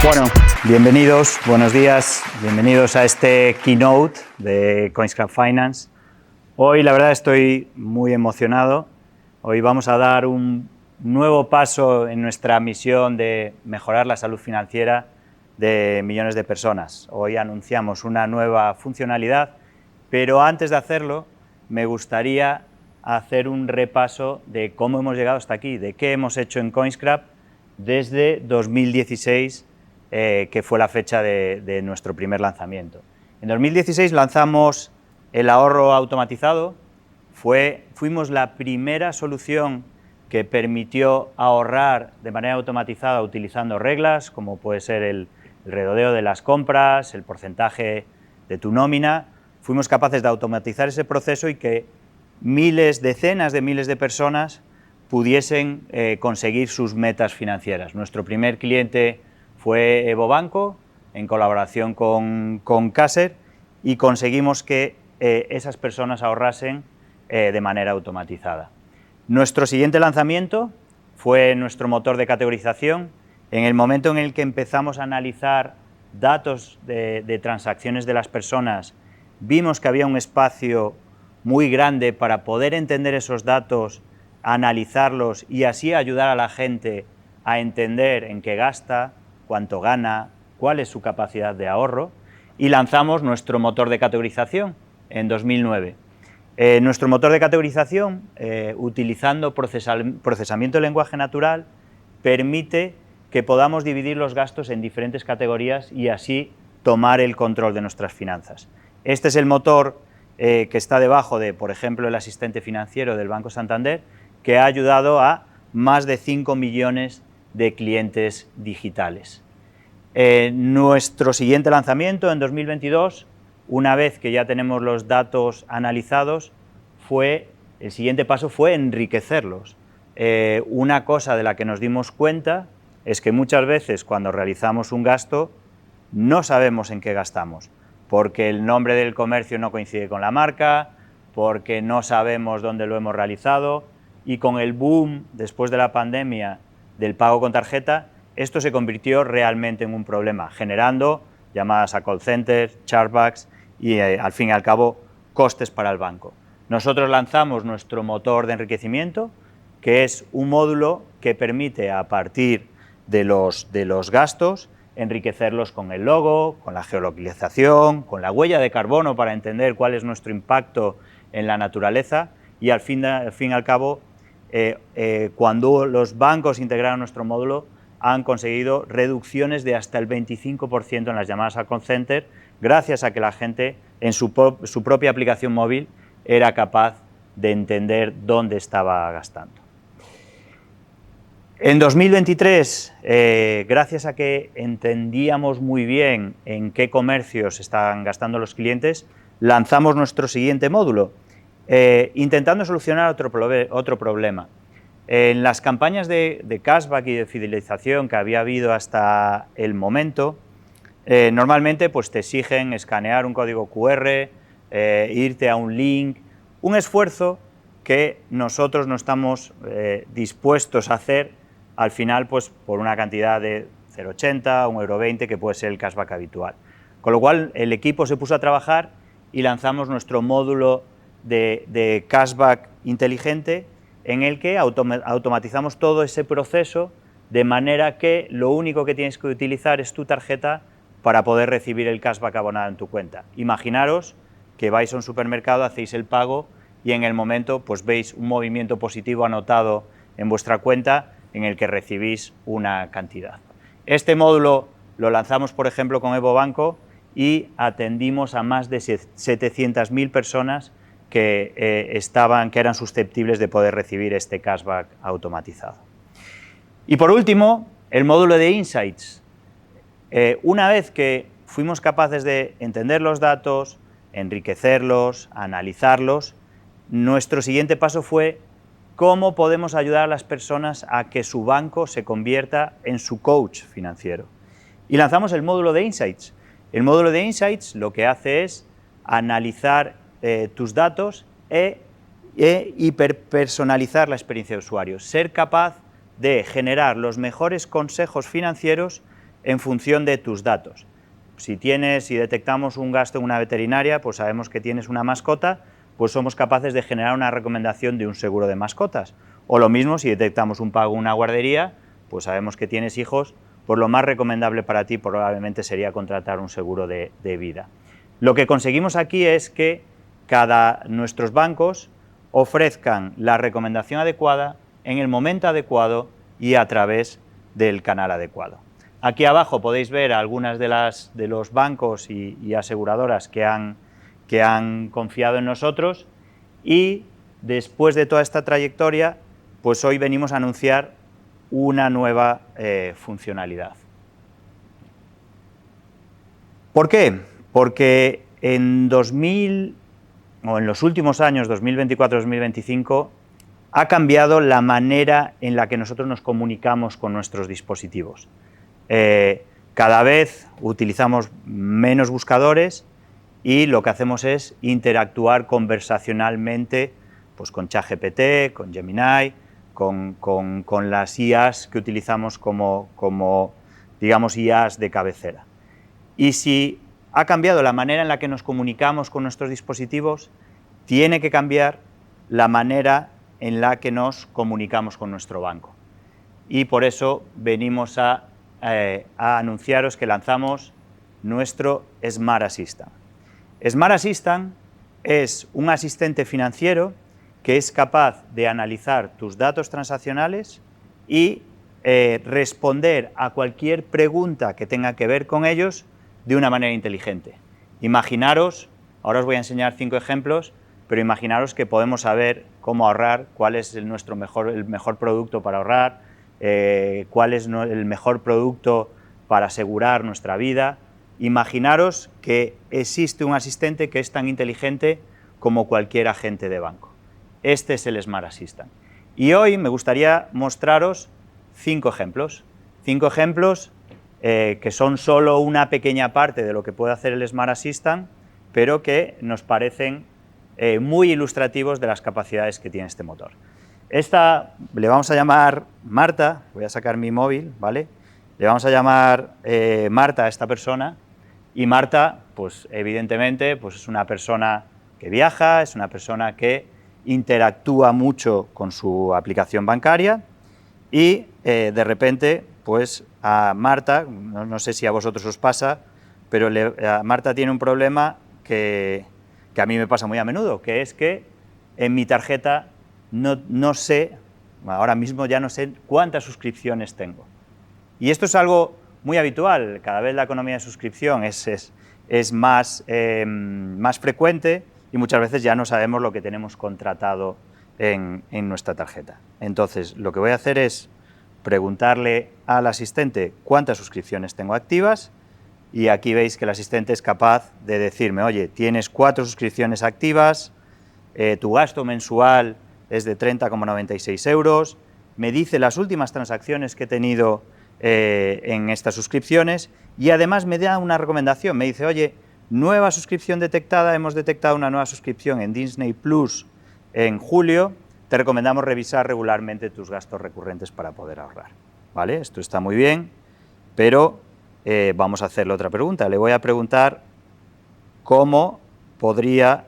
Bueno, bienvenidos, buenos días, bienvenidos a este keynote de Coinscrap Finance. Hoy la verdad estoy muy emocionado. Hoy vamos a dar un nuevo paso en nuestra misión de mejorar la salud financiera de millones de personas. Hoy anunciamos una nueva funcionalidad, pero antes de hacerlo me gustaría hacer un repaso de cómo hemos llegado hasta aquí, de qué hemos hecho en Coinscrap desde 2016, que fue la fecha de nuestro primer lanzamiento. En 2016 lanzamos el ahorro automatizado. Fuimos la primera solución que permitió ahorrar de manera automatizada utilizando reglas, como puede ser el redondeo de las compras, el porcentaje de tu nómina. Fuimos capaces de automatizar ese proceso y que decenas de miles de personas pudiesen conseguir sus metas financieras. Nuestro primer cliente fue Evo Banco, en colaboración con Caser, y conseguimos que esas personas ahorrasen de manera automatizada. Nuestro siguiente lanzamiento fue nuestro motor de categorización. En el momento en el que empezamos a analizar datos de transacciones de las personas, vimos que había un espacio muy grande para poder entender esos datos, analizarlos y así ayudar a la gente a entender en qué gasta, cuánto gana, cuál es su capacidad de ahorro, y lanzamos nuestro motor de categorización en 2009. Nuestro motor de categorización, utilizando procesamiento de lenguaje natural, permite que podamos dividir los gastos en diferentes categorías y así tomar el control de nuestras finanzas. Este es el motor que está debajo de, por ejemplo, el asistente financiero del Banco Santander, que ha ayudado a más de 5 millones de clientes digitales. Nuestro siguiente lanzamiento en 2022, una vez que ya tenemos los datos analizados, el siguiente paso fue enriquecerlos. Una cosa de la que nos dimos cuenta es que muchas veces cuando realizamos un gasto no sabemos en qué gastamos, porque el nombre del comercio no coincide con la marca, porque no sabemos dónde lo hemos realizado, y con el boom después de la pandemia del pago con tarjeta, esto se convirtió realmente en un problema, generando llamadas a call centers, chargebacks y al fin y al cabo costes para el banco. Nosotros lanzamos nuestro motor de enriquecimiento, que es un módulo que permite a partir de los gastos enriquecerlos con el logo, con la geolocalización, con la huella de carbono para entender cuál es nuestro impacto en la naturaleza y al fin y al cabo, cuando los bancos integraron nuestro módulo, han conseguido reducciones de hasta el 25% en las llamadas al call center, gracias a que la gente en su propia aplicación móvil era capaz de entender dónde estaba gastando. En 2023, gracias a que entendíamos muy bien en qué comercios estaban gastando los clientes, lanzamos nuestro siguiente módulo, intentando solucionar otro problema. En las campañas de cashback y de fidelización que había habido hasta el momento, normalmente pues, te exigen escanear un código QR, irte a un link, un esfuerzo que nosotros no estamos dispuestos a hacer al final pues, por una cantidad de 0,80, 1,20 €, que puede ser el cashback habitual. Con lo cual el equipo se puso a trabajar y lanzamos nuestro módulo de cashback inteligente, en el que automatizamos todo ese proceso de manera que lo único que tienes que utilizar es tu tarjeta para poder recibir el cashback abonado en tu cuenta. Imaginaros que vais a un supermercado, hacéis el pago y en el momento pues, veis un movimiento positivo anotado en vuestra cuenta en el que recibís una cantidad. Este módulo lo lanzamos, por ejemplo, con Evo Banco y atendimos a más de 700.000 personas que eran susceptibles de poder recibir este cashback automatizado. Y por último, el módulo de Insights. Una vez que fuimos capaces de entender los datos, enriquecerlos, analizarlos, nuestro siguiente paso fue cómo podemos ayudar a las personas a que su banco se convierta en su coach financiero. Y lanzamos el módulo de Insights. El módulo de Insights lo que hace es analizar tus datos e hiperpersonalizar la experiencia de usuario, ser capaz de generar los mejores consejos financieros en función de tus datos. Si detectamos un gasto en una veterinaria, pues sabemos que tienes una mascota, pues somos capaces de generar una recomendación de un seguro de mascotas. O lo mismo, si detectamos un pago en una guardería, pues sabemos que tienes hijos, pues lo más recomendable para ti probablemente sería contratar un seguro de vida. Lo que conseguimos aquí es que nuestros bancos ofrezcan la recomendación adecuada en el momento adecuado y a través del canal adecuado. Aquí abajo podéis ver algunas de los bancos y aseguradoras que han confiado en nosotros, y después de toda esta trayectoria, pues hoy venimos a anunciar una nueva funcionalidad. ¿Por qué? Porque en los últimos años, 2024-2025, ha cambiado la manera en la que nosotros nos comunicamos con nuestros dispositivos. Cada vez utilizamos menos buscadores y lo que hacemos es interactuar conversacionalmente, pues con ChatGPT, con Gemini, con las IAs que utilizamos como digamos, IAs de cabecera. Y si ha cambiado la manera en la que nos comunicamos con nuestros dispositivos, tiene que cambiar la manera en la que nos comunicamos con nuestro banco. Y por eso venimos a anunciaros que lanzamos nuestro Smart Assistant. Smart Assistant es un asistente financiero que es capaz de analizar tus datos transaccionales y responder a cualquier pregunta que tenga que ver con ellos de una manera inteligente. Imaginaros, ahora os voy a enseñar 5 ejemplos, pero imaginaros que podemos saber cómo ahorrar, cuál es el mejor producto para ahorrar, cuál es el mejor producto para asegurar nuestra vida. Imaginaros que existe un asistente que es tan inteligente como cualquier agente de banco. Este es el Smart Assistant. Y hoy me gustaría mostraros 5 ejemplos. 5 ejemplos que son solo una pequeña parte de lo que puede hacer el Smart Assistant, pero que nos parecen muy ilustrativos de las capacidades que tiene este motor. Esta le vamos a llamar Marta, voy a sacar mi móvil, ¿vale? Le vamos a llamar Marta a esta persona, y Marta, pues evidentemente, pues es una persona que viaja, es una persona que interactúa mucho con su aplicación bancaria, y de repente, pues a Marta, no sé si a vosotros os pasa, pero Marta tiene un problema que a mí me pasa muy a menudo, que es que en mi tarjeta no sé, ahora mismo ya no sé cuántas suscripciones tengo. Y esto es algo muy habitual, cada vez la economía de suscripción es más frecuente, y muchas veces ya no sabemos lo que tenemos contratado en nuestra tarjeta. Entonces, lo que voy a hacer es preguntarle al asistente cuántas suscripciones tengo activas, y aquí veis que el asistente es capaz de decirme: oye, tienes 4 suscripciones activas, tu gasto mensual es de 30,96 euros, me dice las últimas transacciones que he tenido en estas suscripciones, y además me da una recomendación, me dice: oye, nueva suscripción detectada, hemos detectado una nueva suscripción en Disney Plus en julio, te recomendamos revisar regularmente tus gastos recurrentes para poder ahorrar. ¿Vale? Esto está muy bien, pero vamos a hacerle otra pregunta. Le voy a preguntar cómo podría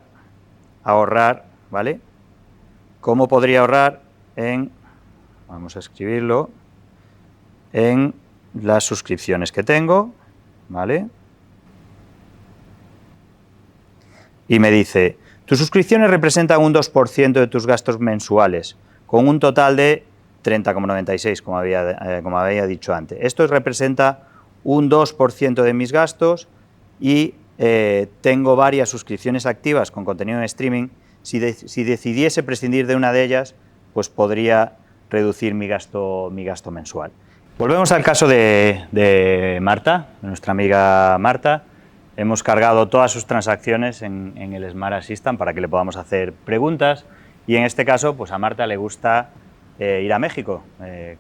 ahorrar, ¿vale? ¿Cómo podría ahorrar vamos a escribirlo, en las suscripciones que tengo, ¿vale? Y me dice: tus suscripciones representan un 2% de tus gastos mensuales, con un total de 30,96, como había dicho antes. Esto representa un 2% de mis gastos, y tengo varias suscripciones activas con contenido en streaming. Si decidiese prescindir de una de ellas, pues podría reducir mi gasto mensual. Volvemos al caso de Marta, de nuestra amiga Marta. Hemos cargado todas sus transacciones en el Smart Assistant para que le podamos hacer preguntas, y en este caso, pues a Marta le gusta ir a México,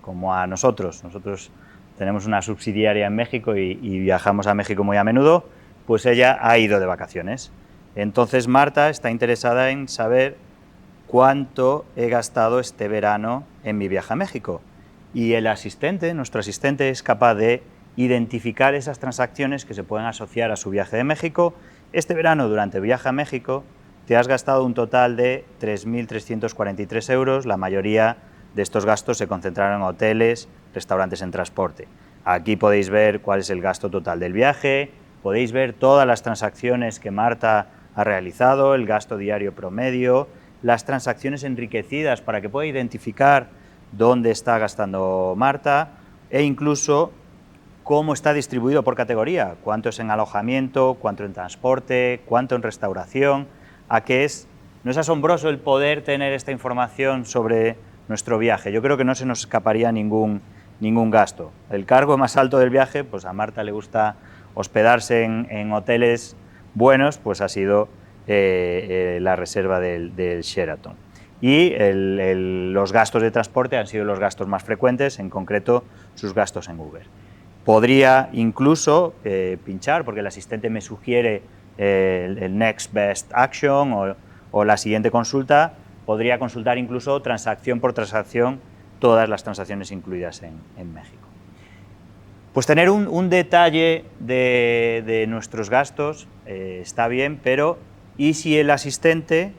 como a nosotros. Nosotros tenemos una subsidiaria en México y viajamos a México muy a menudo, pues ella ha ido de vacaciones. Entonces Marta está interesada en saber cuánto he gastado este verano en mi viaje a México. Y el asistente, nuestro asistente, es capaz de identificar esas transacciones que se pueden asociar a su viaje de México. Este verano, durante el viaje a México, te has gastado un total de 3.343 euros. La mayoría de estos gastos se concentraron en hoteles, restaurantes, en transporte. Aquí podéis ver cuál es el gasto total del viaje, podéis ver todas las transacciones que Marta ha realizado, el gasto diario promedio, las transacciones enriquecidas para que pueda identificar dónde está gastando Marta e incluso cómo está distribuido por categoría, cuánto es en alojamiento, cuánto en transporte, cuánto en restauración. ¿No es asombroso el poder tener esta información sobre nuestro viaje? Yo creo que no se nos escaparía ningún gasto. El cargo más alto del viaje, pues a Marta le gusta hospedarse en hoteles buenos, pues ha sido la reserva del Sheraton. Y los gastos de transporte han sido los gastos más frecuentes, en concreto sus gastos en Uber. Podría incluso pinchar, porque el asistente me sugiere el Next Best Action o la siguiente consulta, podría consultar incluso transacción por transacción todas las transacciones incluidas en México. Pues tener un detalle de nuestros gastos está bien, pero ¿y si el asistente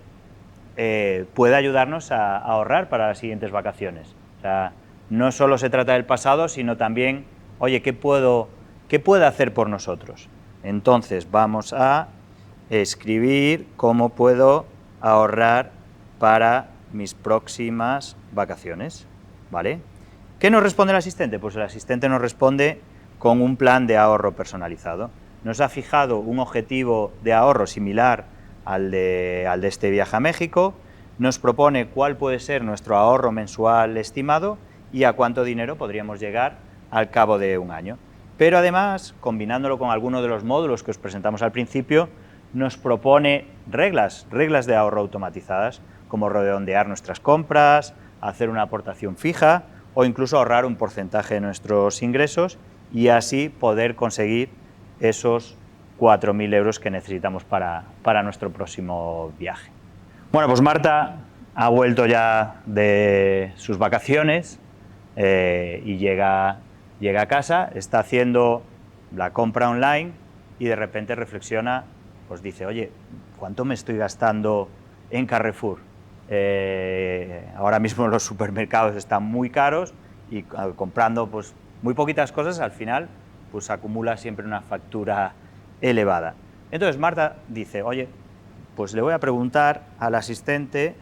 puede ayudarnos a ahorrar para las siguientes vacaciones? O sea, no solo se trata del pasado, sino también, oye, ¿qué puede hacer por nosotros? Entonces vamos a escribir cómo puedo ahorrar para mis próximas vacaciones, ¿vale? ¿Qué nos responde el asistente? Pues el asistente nos responde con un plan de ahorro personalizado. Nos ha fijado un objetivo de ahorro similar al de este viaje a México, nos propone cuál puede ser nuestro ahorro mensual estimado y a cuánto dinero podríamos llegar al cabo de un año. Pero además, combinándolo con alguno de los módulos que os presentamos al principio, nos propone reglas de ahorro automatizadas, como redondear nuestras compras, hacer una aportación fija o incluso ahorrar un porcentaje de nuestros ingresos y así poder conseguir esos 4.000 euros que necesitamos para nuestro próximo viaje. Bueno, pues Marta ha vuelto ya de sus vacaciones y llega a casa, está haciendo la compra online y de repente reflexiona, pues dice, oye, ¿cuánto me estoy gastando en Carrefour? Ahora mismo los supermercados están muy caros y comprando pues muy poquitas cosas, al final pues acumula siempre una factura elevada. Entonces Marta dice, oye, pues le voy a preguntar al asistente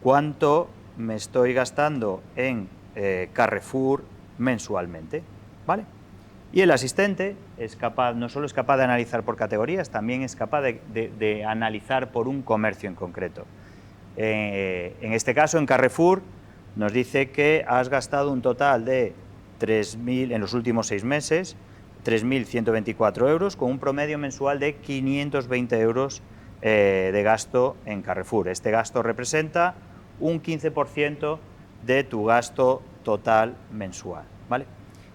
cuánto me estoy gastando en Carrefour mensualmente, ¿vale? Y el asistente no solo es capaz de analizar por categorías, también es capaz de analizar por un comercio en concreto. En este caso, en Carrefour, nos dice que has gastado un total de 3.000 en los últimos 6 meses, 3.124 euros, con un promedio mensual de 520 euros de gasto en Carrefour. Este gasto representa un 15% de tu gasto total mensual, ¿vale?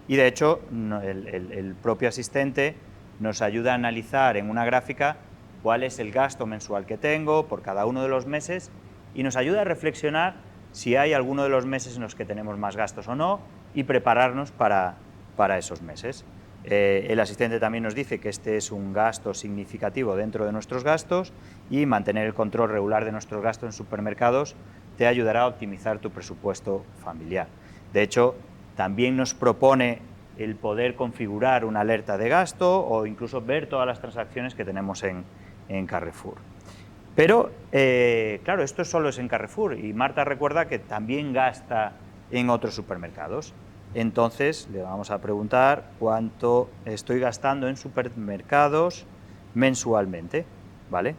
Y de hecho, el propio asistente nos ayuda a analizar en una gráfica cuál es el gasto mensual que tengo por cada uno de los meses y nos ayuda a reflexionar si hay alguno de los meses en los que tenemos más gastos o no y prepararnos para esos meses. El asistente también nos dice que este es un gasto significativo dentro de nuestros gastos y mantener el control regular de nuestros gastos en supermercados te ayudará a optimizar tu presupuesto familiar. De hecho, también nos propone el poder configurar una alerta de gasto o incluso ver todas las transacciones que tenemos en Carrefour. Pero, claro, esto solo es en Carrefour y Marta recuerda que también gasta en otros supermercados. Entonces, le vamos a preguntar cuánto estoy gastando en supermercados mensualmente, ¿vale?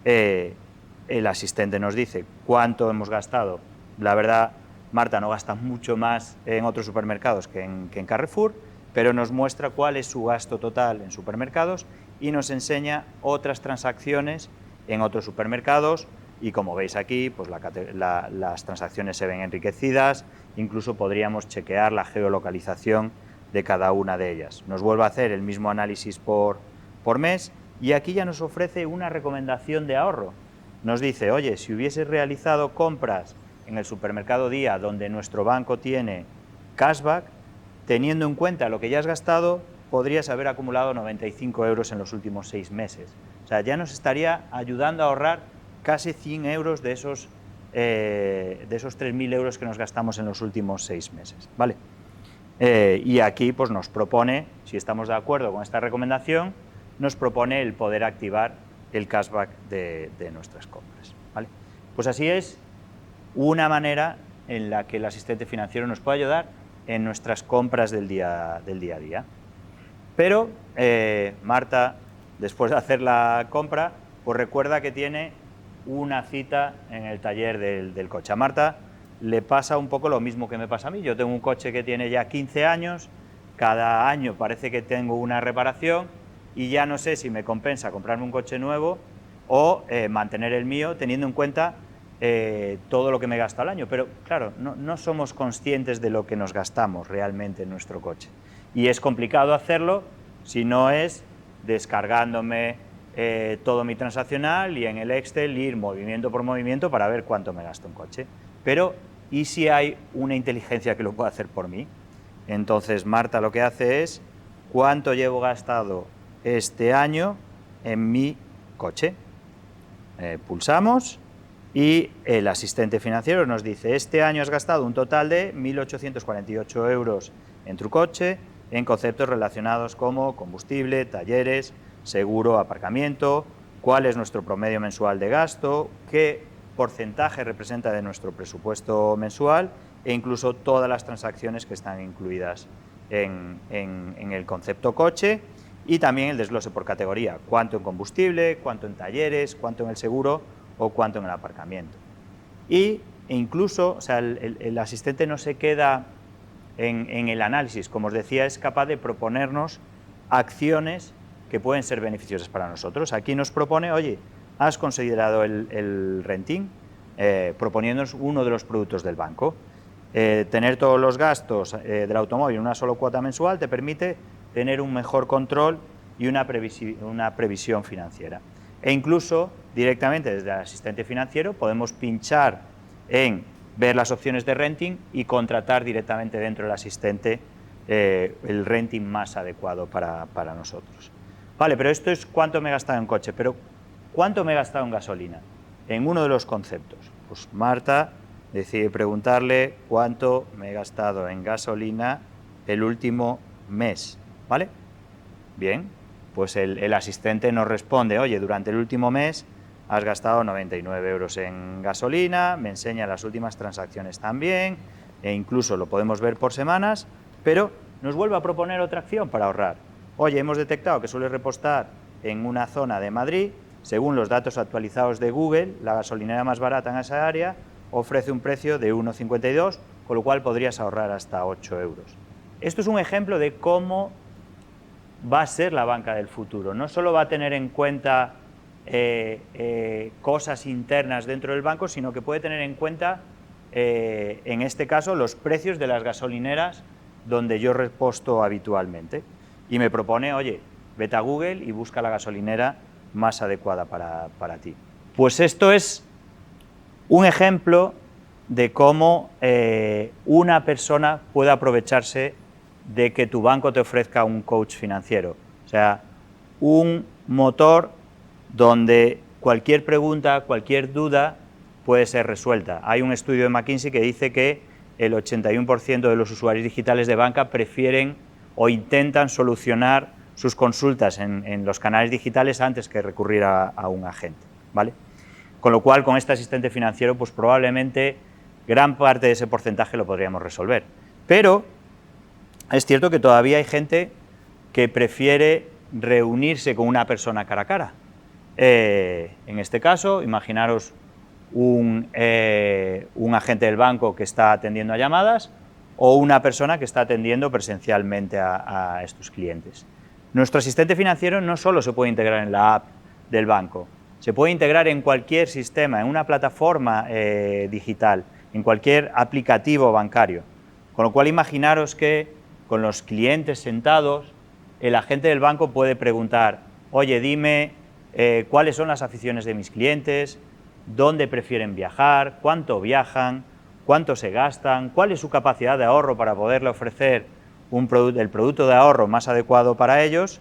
El asistente nos dice cuánto hemos gastado. La verdad, Marta no gasta mucho más en otros supermercados que en Carrefour, pero nos muestra cuál es su gasto total en supermercados y nos enseña otras transacciones en otros supermercados y como veis aquí, pues las transacciones se ven enriquecidas, incluso podríamos chequear la geolocalización de cada una de ellas. Nos vuelve a hacer el mismo análisis por mes y aquí ya nos ofrece una recomendación de ahorro. Nos dice, oye, si hubieses realizado compras en el supermercado Día, donde nuestro banco tiene cashback, teniendo en cuenta lo que ya has gastado, podrías haber acumulado 95 euros en los últimos 6 meses. O sea, ya nos estaría ayudando a ahorrar casi 100 euros de esos 3.000 euros que nos gastamos en los últimos 6 meses, ¿vale? Y aquí pues, nos propone, si estamos de acuerdo con esta recomendación, nos propone el poder activar el cashback de nuestras compras, ¿vale? Pues así es una manera en la que el asistente financiero nos puede ayudar en nuestras compras del día a día. Pero Marta, después de hacer la compra, pues recuerda que tiene una cita en el taller del coche. A Marta le pasa un poco lo mismo que me pasa a mí. Yo tengo un coche que tiene ya 15 años, cada año parece que tengo una reparación y ya no sé si me compensa comprarme un coche nuevo o mantener el mío, teniendo en cuenta todo lo que me gasto al año. Pero claro, no somos conscientes de lo que nos gastamos realmente en nuestro coche. Y es complicado hacerlo si no es descargándome todo mi transaccional y en el Excel ir movimiento por movimiento para ver cuánto me gasto en coche. Pero, ¿y si hay una inteligencia que lo pueda hacer por mí? Entonces, Marta lo que hace es, ¿cuánto llevo gastado este año en mi coche? Pulsamos y el asistente financiero nos dice, este año has gastado un total de 1.848 euros en tu coche, en conceptos relacionados como combustible, talleres, seguro, aparcamiento, cuál es nuestro promedio mensual de gasto, qué porcentaje representa de nuestro presupuesto mensual e incluso todas las transacciones que están incluidas en el concepto coche y también el desglose por categoría, cuánto en combustible, cuánto en talleres, cuánto en el seguro o cuánto en el aparcamiento. E incluso, o sea, el asistente no se queda en el análisis, como os decía, es capaz de proponernos acciones que pueden ser beneficiosas para nosotros. Aquí nos propone, oye, has considerado el renting, proponiéndonos uno de los productos del banco. Tener todos los gastos del automóvil en una sola cuota mensual te permite tener un mejor control y una previsión financiera. E incluso directamente desde el asistente financiero podemos pinchar en ver las opciones de renting y contratar directamente dentro del asistente el renting más adecuado para nosotros. Vale, pero esto es cuánto me he gastado en coche, pero ¿cuánto me he gastado en gasolina? En uno de los conceptos. Pues Marta decide preguntarle cuánto me he gastado en gasolina el último mes, ¿vale? Bien, pues el asistente nos responde, oye, durante el último mes has gastado 99 euros en gasolina, me enseña las últimas transacciones también, e incluso lo podemos ver por semanas, pero nos vuelve a proponer otra acción para ahorrar. Oye, hemos detectado que suele repostar en una zona de Madrid, según los datos actualizados de Google, la gasolinera más barata en esa área ofrece un precio de 1,52, con lo cual podrías ahorrar hasta 8 euros. Esto es un ejemplo de cómo va a ser la banca del futuro. No solo va a tener en cuenta cosas internas dentro del banco, sino que puede tener en cuenta, en este caso, los precios de las gasolineras donde yo reposto habitualmente. Y me propone, oye, vete a Google y busca la gasolinera más adecuada para ti. Pues esto es un ejemplo de cómo una persona puede aprovecharse de que tu banco te ofrezca un coach financiero. O sea, un motor donde cualquier pregunta, cualquier duda puede ser resuelta. Hay un estudio de McKinsey que dice que el 81% de los usuarios digitales de banca prefieren o intentan solucionar sus consultas en los canales digitales antes que recurrir a un agente, ¿vale? Con lo cual, con este asistente financiero, pues probablemente gran parte de ese porcentaje lo podríamos resolver. Pero es cierto que todavía hay gente que prefiere reunirse con una persona cara a cara. En este caso, imaginaros un agente del banco que está atendiendo a llamadas o una persona que está atendiendo presencialmente a estos clientes. Nuestro asistente financiero no solo se puede integrar en la app del banco, se puede integrar en cualquier sistema, en una plataforma digital, en cualquier aplicativo bancario. Con lo cual, imaginaros que con los clientes sentados, el agente del banco puede preguntar, oye, dime cuáles son las aficiones de mis clientes, dónde prefieren viajar, cuánto viajan, cuánto se gastan, cuál es su capacidad de ahorro para poderle ofrecer el producto de ahorro más adecuado para ellos,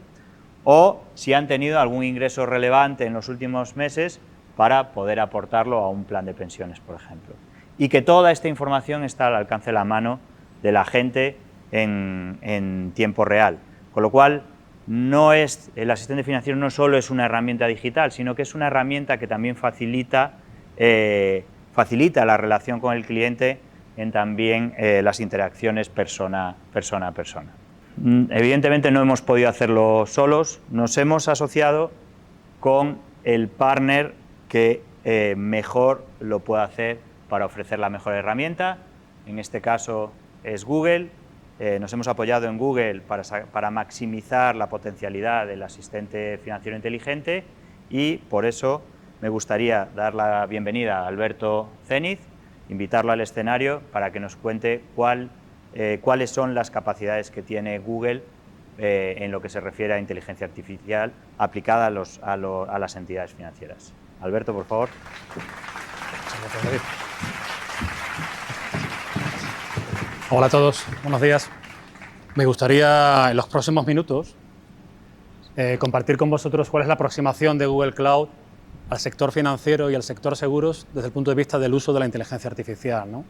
o si han tenido algún ingreso relevante en los últimos meses para poder aportarlo a un plan de pensiones, por ejemplo. Y que toda esta información está al alcance de la mano de la gente en tiempo real. Con lo cual, el asistente financiero no solo es una herramienta digital, sino que es una herramienta que también facilita la relación con el cliente en también las interacciones persona a persona. Evidentemente no hemos podido hacerlo solos, nos hemos asociado con el partner que mejor lo puede hacer para ofrecer la mejor herramienta. En este caso es Google. Nos hemos apoyado en Google para maximizar la potencialidad del asistente financiero inteligente, y por eso me gustaría dar la bienvenida a Alberto Zeniz, invitarlo al escenario para que nos cuente cuáles son las capacidades que tiene Google en lo que se refiere a inteligencia artificial aplicada a las entidades financieras. Alberto, por favor. Hola a todos, buenos días. Me gustaría en los próximos minutos compartir con vosotros cuál es la aproximación de Google Cloud al sector financiero y al sector seguros desde el punto de vista del uso de la inteligencia artificial, ¿no?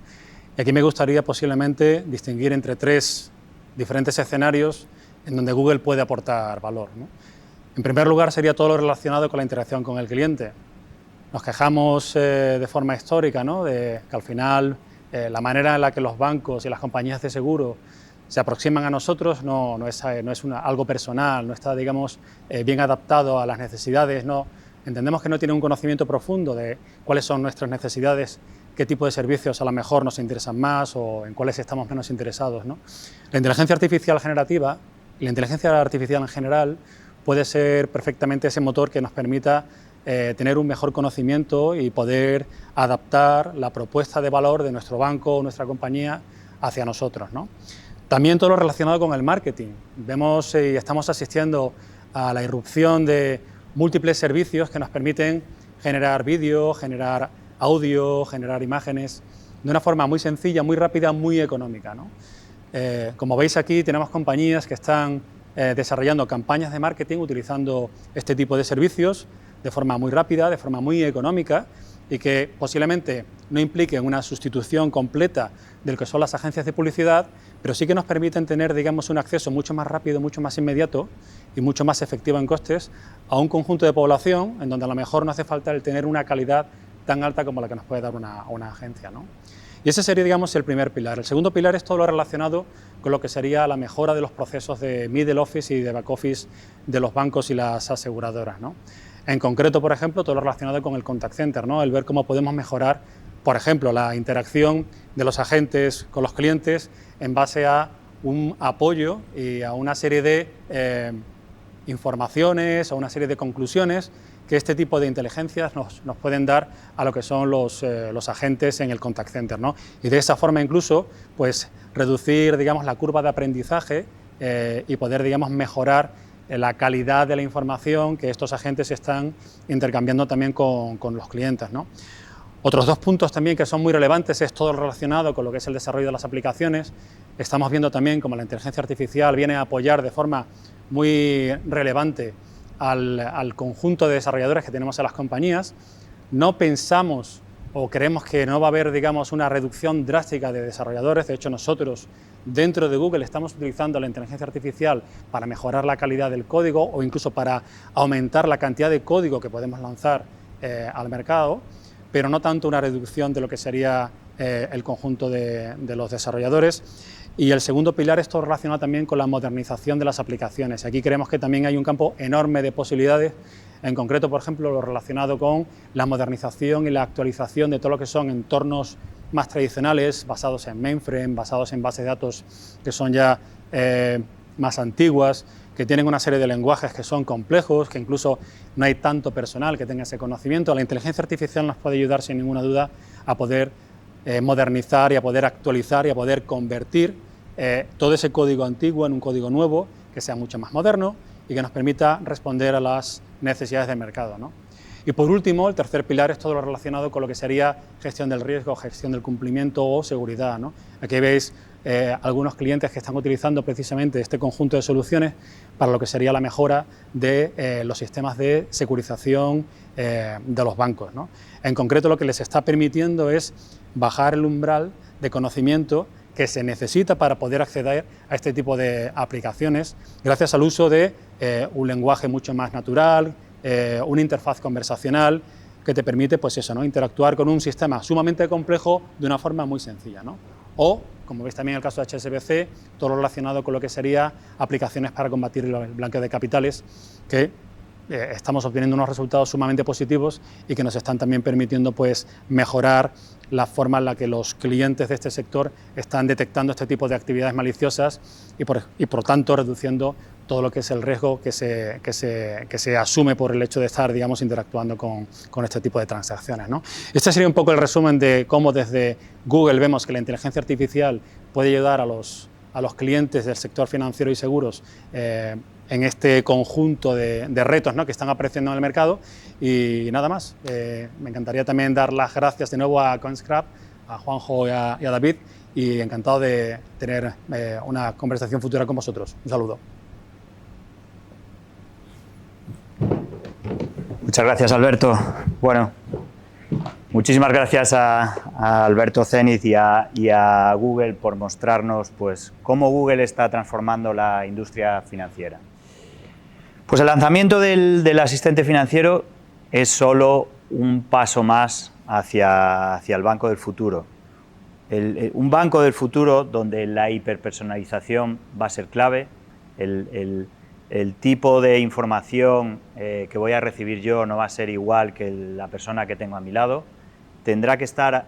Y aquí me gustaría posiblemente distinguir entre 3 diferentes escenarios en donde Google puede aportar valor, ¿no? En primer lugar sería todo lo relacionado con la interacción con el cliente. Nos quejamos de forma histórica, ¿no?, de que al final la manera en la que los bancos y las compañías de seguro se aproximan a nosotros no es algo personal, no está, digamos, bien adaptado a las necesidades, no. Entendemos que no tiene un conocimiento profundo de cuáles son nuestras necesidades, qué tipo de servicios a lo mejor nos interesan más o en cuáles estamos menos interesados, ¿no? La inteligencia artificial generativa y la inteligencia artificial en general puede ser perfectamente ese motor que nos permita tener un mejor conocimiento y poder adaptar la propuesta de valor de nuestro banco o nuestra compañía hacia nosotros, ¿no? También todo lo relacionado con el marketing. Vemos y estamos asistiendo a la irrupción de múltiples servicios que nos permiten generar vídeo, generar audio, generar imágenes de una forma muy sencilla, muy rápida, muy económica, ¿no? Como veis aquí tenemos compañías que están desarrollando campañas de marketing utilizando este tipo de servicios de forma muy rápida, de forma muy económica, y que posiblemente no impliquen una sustitución completa de lo que son las agencias de publicidad, pero sí que nos permiten tener, digamos, un acceso mucho más rápido, mucho más inmediato y mucho más efectivo en costes a un conjunto de población en donde a lo mejor no hace falta el tener una calidad tan alta como la que nos puede dar una agencia, ¿no? Y ese sería, digamos, el primer pilar. El segundo pilar es todo lo relacionado con lo que sería la mejora de los procesos de middle office y de back office de los bancos y las aseguradoras, ¿no? En concreto, por ejemplo, todo lo relacionado con el contact center, ¿no? El ver cómo podemos mejorar, por ejemplo, la interacción de los agentes con los clientes en base a un apoyo y a una serie de informaciones, a una serie de conclusiones que este tipo de inteligencias nos pueden dar a lo que son los agentes en el contact center, ¿no? Y de esa forma incluso pues reducir, digamos, la curva de aprendizaje y poder, digamos, mejorar la calidad de la información que estos agentes están intercambiando también con los clientes, ¿no? Otros 2 puntos también que son muy relevantes es todo lo relacionado con lo que es el desarrollo de las aplicaciones. Estamos viendo también cómo la inteligencia artificial viene a apoyar de forma muy relevante al conjunto de desarrolladores que tenemos en las compañías. No pensamos o creemos que no va a haber, digamos, una reducción drástica de desarrolladores. De hecho, nosotros dentro de Google estamos utilizando la inteligencia artificial para mejorar la calidad del código o incluso para aumentar la cantidad de código que podemos lanzar al mercado, pero no tanto una reducción de lo que sería el conjunto de los desarrolladores. Y el segundo pilar es todo relacionado también con la modernización de las aplicaciones. Aquí creemos que también hay un campo enorme de posibilidades, en concreto, por ejemplo, lo relacionado con la modernización y la actualización de todo lo que son entornos más tradicionales, basados en mainframe, basados en bases de datos que son ya más antiguas, que tienen una serie de lenguajes que son complejos, que incluso no hay tanto personal que tenga ese conocimiento. La inteligencia artificial nos puede ayudar sin ninguna duda a poder modernizar y a poder actualizar y a poder convertir todo ese código antiguo en un código nuevo que sea mucho más moderno y que nos permita responder a las necesidades del mercado, ¿no? Y por último, el tercer pilar es todo lo relacionado con lo que sería gestión del riesgo, gestión del cumplimiento o seguridad, ¿no? Aquí veis algunos clientes que están utilizando precisamente este conjunto de soluciones para lo que sería la mejora de los sistemas de securización de los bancos, ¿no? En concreto, lo que les está permitiendo es bajar el umbral de conocimiento que se necesita para poder acceder a este tipo de aplicaciones gracias al uso de un lenguaje mucho más natural, una interfaz conversacional que te permite, pues eso, ¿no?, interactuar con un sistema sumamente complejo de una forma muy sencilla, ¿no? O, como veis también en el caso de HSBC, todo lo relacionado con lo que sería aplicaciones para combatir el blanqueo de capitales, que estamos obteniendo unos resultados sumamente positivos y que nos están también permitiendo, pues, mejorar la forma en la que los clientes de este sector están detectando este tipo de actividades maliciosas y por tanto reduciendo todo lo que es el riesgo que se asume por el hecho de estar, digamos, interactuando con este tipo de transacciones, ¿no? Este sería un poco el resumen de cómo desde Google vemos que la inteligencia artificial puede ayudar a los clientes del sector financiero y seguros en este conjunto de retos, ¿no?, que están apareciendo en el mercado. Y nada más, me encantaría también dar las gracias de nuevo a Coinscrap, a Juanjo y a David, y encantado de tener una conversación futura con vosotros. Un saludo. Muchas gracias, Alberto. Bueno, muchísimas gracias a Alberto Zenith y a Google por mostrarnos, pues, cómo Google está transformando la industria financiera. Pues el lanzamiento del asistente financiero es solo un paso más hacia el banco del futuro. Un banco del futuro donde la hiperpersonalización va a ser clave, el tipo de información que voy a recibir yo no va a ser igual que la persona que tengo a mi lado, tendrá que estar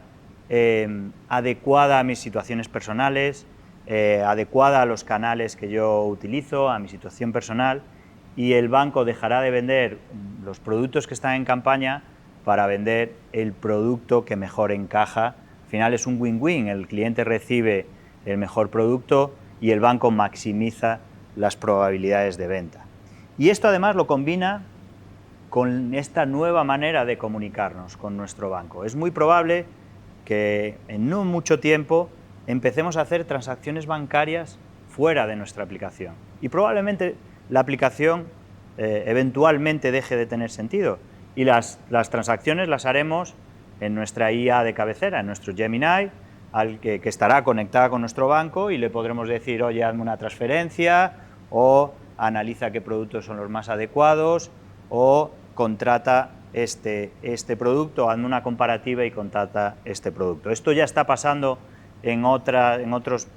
adecuada a mis situaciones personales, adecuada a los canales que yo utilizo, a mi situación personal, y el banco dejará de vender los productos que están en campaña para vender el producto que mejor encaja. Al final es un win-win, el cliente recibe el mejor producto y el banco maximiza las probabilidades de venta. Y esto además lo combina con esta nueva manera de comunicarnos con nuestro banco. Es muy probable que en no mucho tiempo empecemos a hacer transacciones bancarias fuera de nuestra aplicación y probablemente la aplicación eventualmente deje de tener sentido y las transacciones las haremos en nuestra IA de cabecera, en nuestro Gemini, que estará conectada con nuestro banco y le podremos decir, oye, hazme una transferencia, o analiza qué productos son los más adecuados, o contrata este producto, hazme una comparativa y contrata este producto. Esto ya está pasando en otros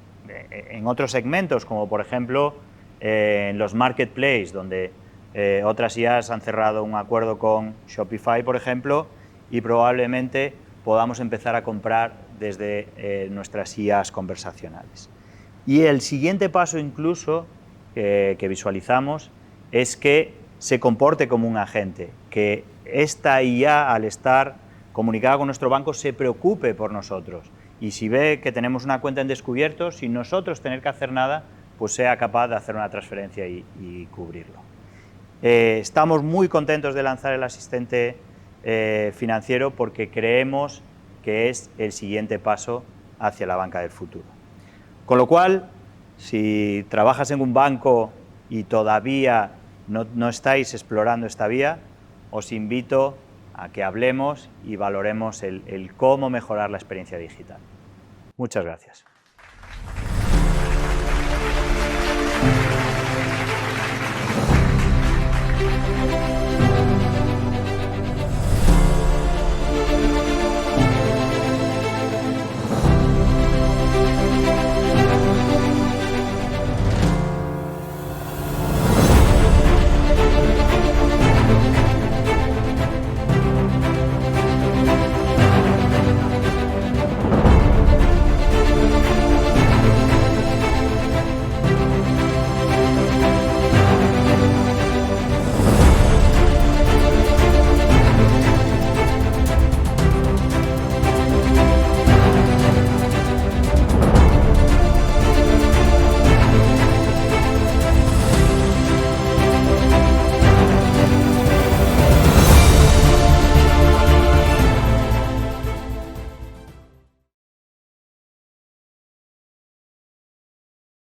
segmentos, como por ejemplo en los marketplaces, donde otras IAs han cerrado un acuerdo con Shopify, por ejemplo, y probablemente podamos empezar a comprar desde nuestras IAs conversacionales. Y el siguiente paso incluso que visualizamos es que se comporte como un agente, que esta IA, al estar comunicada con nuestro banco, se preocupe por nosotros y si ve que tenemos una cuenta en descubierto, sin nosotros tener que hacer nada, pues sea capaz de hacer una transferencia y cubrirlo. Estamos muy contentos de lanzar el asistente financiero porque creemos que es el siguiente paso hacia la banca del futuro. Con lo cual, si trabajas en un banco y todavía no estáis explorando esta vía, os invito a que hablemos y valoremos el cómo mejorar la experiencia digital. Muchas gracias.